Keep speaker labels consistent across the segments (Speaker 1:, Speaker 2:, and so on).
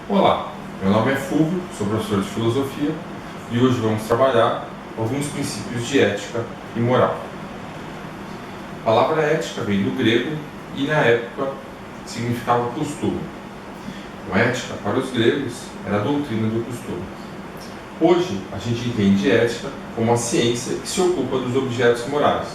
Speaker 1: Olá, meu nome é Fulvio, sou professor de filosofia e hoje vamos trabalhar alguns princípios de ética e moral. A palavra ética vem do grego e na época significava costume. Então, ética para os gregos era a doutrina do costume. Hoje a gente entende ética como a ciência que se ocupa dos objetos morais.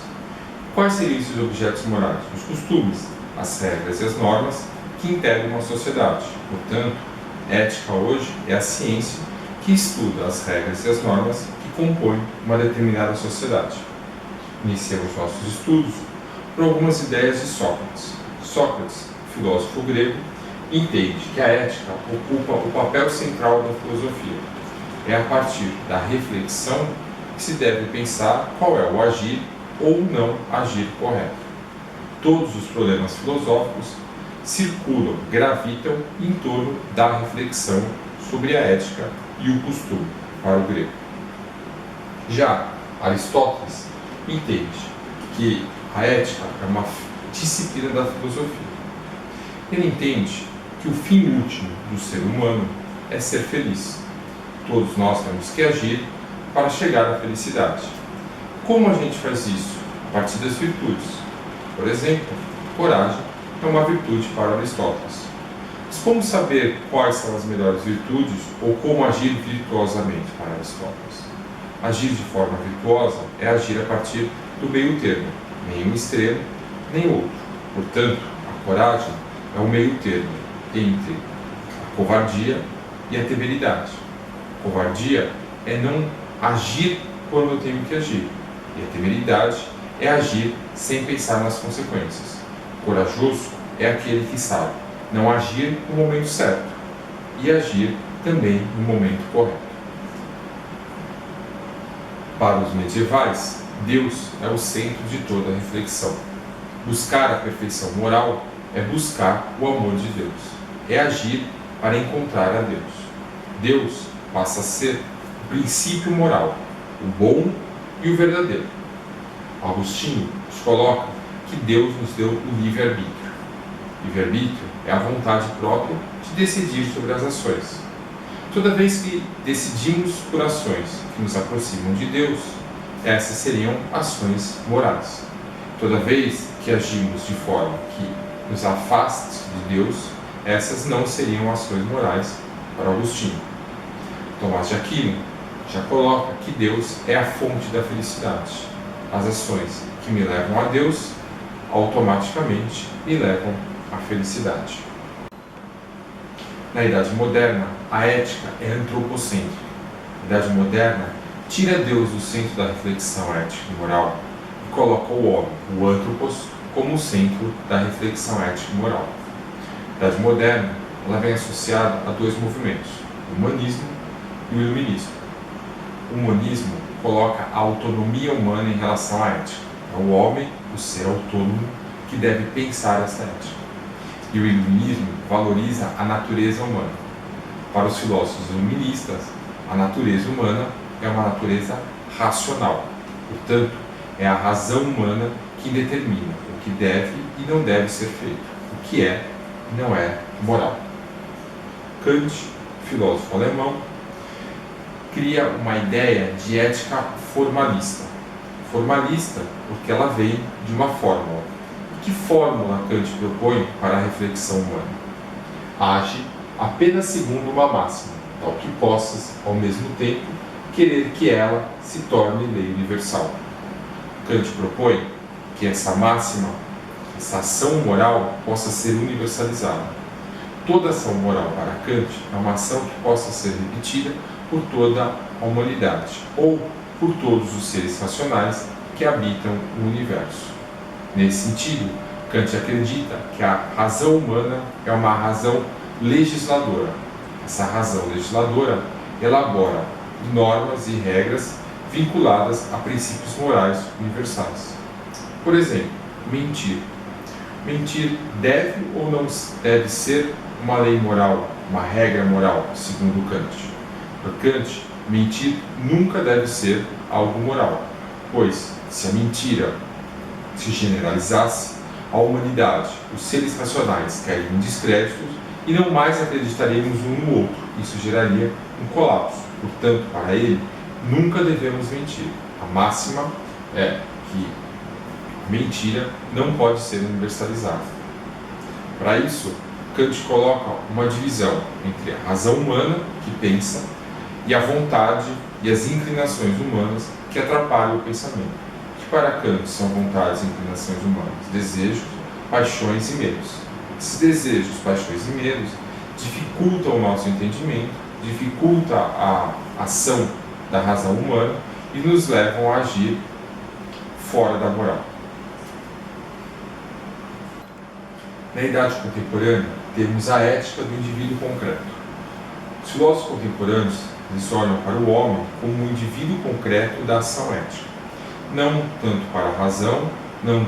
Speaker 1: Quais seriam esses objetos morais? Os costumes, as regras e as normas que integram uma sociedade. Portanto, ética hoje é a ciência que estuda as regras e as normas que compõem uma determinada sociedade. Iniciamos nossos estudos por algumas ideias de Sócrates. Sócrates, filósofo grego, entende que a ética ocupa o papel central da filosofia. É a partir da reflexão que se deve pensar qual é o agir ou não agir correto. Todos os problemas filosóficos circulam, gravitam em torno da reflexão sobre a ética e o costume para o grego. Já Aristóteles entende que a ética é uma disciplina da filosofia. Ele entende que o fim último do ser humano é ser feliz. Todos nós temos que agir para chegar à felicidade. Como a gente faz isso? A partir das virtudes. Por exemplo, coragem é uma virtude para Aristóteles. Mas como saber quais são as melhores virtudes ou como agir virtuosamente para Aristóteles? Agir de forma virtuosa é agir a partir do meio termo, nem um extremo, nem outro. Portanto, a coragem é o meio termo entre a covardia e a temeridade. Covardia é não agir quando eu tenho que agir, e a temeridade é agir sem pensar nas consequências. Corajoso é aquele que sabe não agir no momento certo e agir também no momento correto. Para os medievais, Deus é o centro de toda a reflexão. Buscar a perfeição moral é buscar o amor de Deus, é agir para encontrar a Deus. Deus passa a ser o princípio moral, o bom e o verdadeiro. Agostinho nos coloca que Deus nos deu o livre-arbítrio. Livre-arbítrio é a vontade própria de decidir sobre as ações. Toda vez que decidimos por ações que nos aproximam de Deus, essas seriam ações morais. Toda vez que agimos de forma que nos afaste de Deus, essas não seriam ações morais para Agostinho. Tomás de Aquino já coloca que Deus é a fonte da felicidade. As ações que me levam a Deus automaticamente me levam à felicidade. Na Idade Moderna, a ética é antropocêntrica. A Idade Moderna tira Deus do centro da reflexão ética e moral e coloca o homem, o anthropos, como o centro da reflexão ética e moral. A Idade Moderna ela vem associada a dois movimentos, o humanismo e o iluminismo. O humanismo coloca a autonomia humana em relação à ética. É o homem, o ser autônomo, que deve pensar essa ética. E o iluminismo valoriza a natureza humana. Para os filósofos iluministas, a natureza humana é uma natureza racional. Portanto, é a razão humana que determina o que deve e não deve ser feito, o que é e não é moral. Kant, filósofo alemão, cria uma ideia de ética formalista. Formalista porque ela vem de uma fórmula. Que fórmula Kant propõe para a reflexão humana? Age apenas segundo uma máxima, tal que possas, ao mesmo tempo, querer que ela se torne lei universal. Kant propõe que essa máxima, essa ação moral, possa ser universalizada. Toda ação moral para Kant é uma ação que possa ser repetida por toda a humanidade, ou por todos os seres racionais que habitam o universo. Nesse sentido, Kant acredita que a razão humana é uma razão legisladora. Essa razão legisladora elabora normas e regras vinculadas a princípios morais universais. Por exemplo, mentir. Mentir deve ou não deve ser uma lei moral, uma regra moral, segundo Kant. Para Kant, mentir nunca deve ser algo moral, pois se a mentira se generalizasse, a humanidade, os seres racionais cairiam em descréditos e não mais acreditaríamos um no outro. Isso geraria um colapso. Portanto, para ele, nunca devemos mentir. A máxima é que a mentira não pode ser universalizada. Para isso, Kant coloca uma divisão entre a razão humana, que pensa, e a vontade e as inclinações humanas, que atrapalham o pensamento. Que para Kant são vontades e inclinações humanas? Desejos, paixões e medos. Esses desejos, paixões e medos dificultam o nosso entendimento, dificultam a ação da razão humana e nos levam a agir fora da moral. Na Idade Contemporânea, temos a ética do indivíduo concreto. Os filósofos contemporâneos eles olham para o homem como um indivíduo concreto da ação ética. Não tanto para a razão, não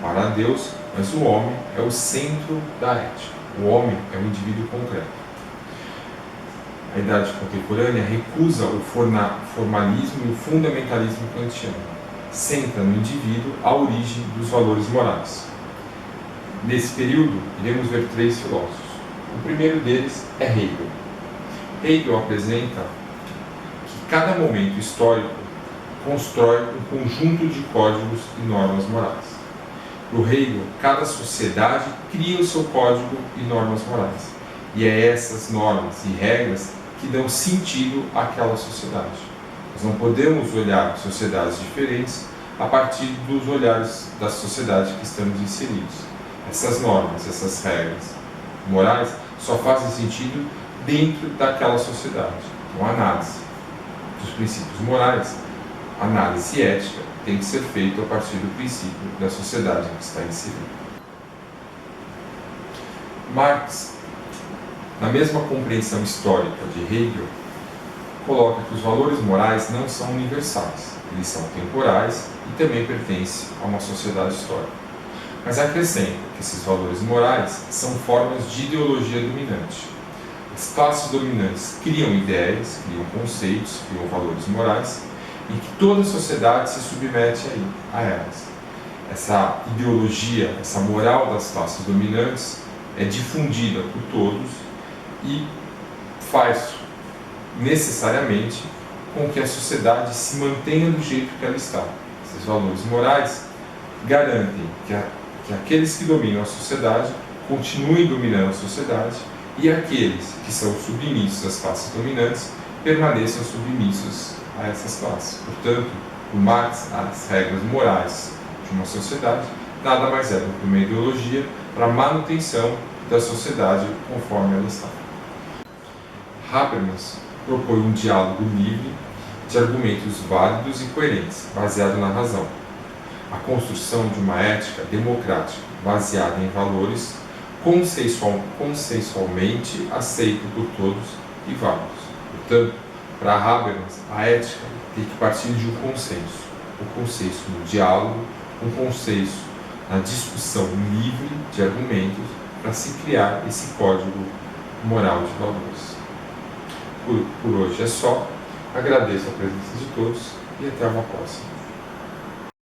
Speaker 1: para Deus, mas o homem é o centro da ética. O homem é um indivíduo concreto. A Idade Contemporânea recusa o formalismo e o fundamentalismo kantiano. Centra no indivíduo a origem dos valores morais. Nesse período, iremos ver 3 filósofos. O primeiro deles é Hegel. Hegel apresenta que cada momento histórico constrói um conjunto de códigos e normas morais. Para o Hegel, cada sociedade cria o seu código e normas morais. E é essas normas e regras que dão sentido àquela sociedade. Nós não podemos olhar sociedades diferentes a partir dos olhares da sociedade que estamos inseridos. Essas normas, essas regras morais só fazem sentido dentro daquela sociedade. Então, a análise dos princípios morais, a análise ética, tem que ser feita a partir do princípio da sociedade em que está inserida. Marx, na mesma compreensão histórica de Hegel, coloca que os valores morais não são universais, eles são temporais e também pertencem a uma sociedade histórica. Mas acrescenta que esses valores morais são formas de ideologia dominante. As classes dominantes criam ideias, criam conceitos, criam valores morais, e que toda a sociedade se submete a elas. Essa ideologia, essa moral das classes dominantes é difundida por todos e faz necessariamente com que a sociedade se mantenha do jeito que ela está. Esses valores morais garantem que aqueles que dominam a sociedade continuem dominando a sociedade e aqueles que são submissos às classes dominantes permaneçam submissos a essas classes. Portanto, por Marx, as regras morais de uma sociedade nada mais é do que uma ideologia para a manutenção da sociedade conforme ela está. Habermas propõe um diálogo livre de argumentos válidos e coerentes, baseado na razão. A construção de uma ética democrática, baseada em valores consensualmente aceitos por todos e válidos. Portanto, para Habermas, a ética tem que partir de um consenso. Um consenso no diálogo, um consenso na discussão livre de argumentos para se criar esse código moral de valores. Por hoje é só. Agradeço a presença de todos e até uma próxima.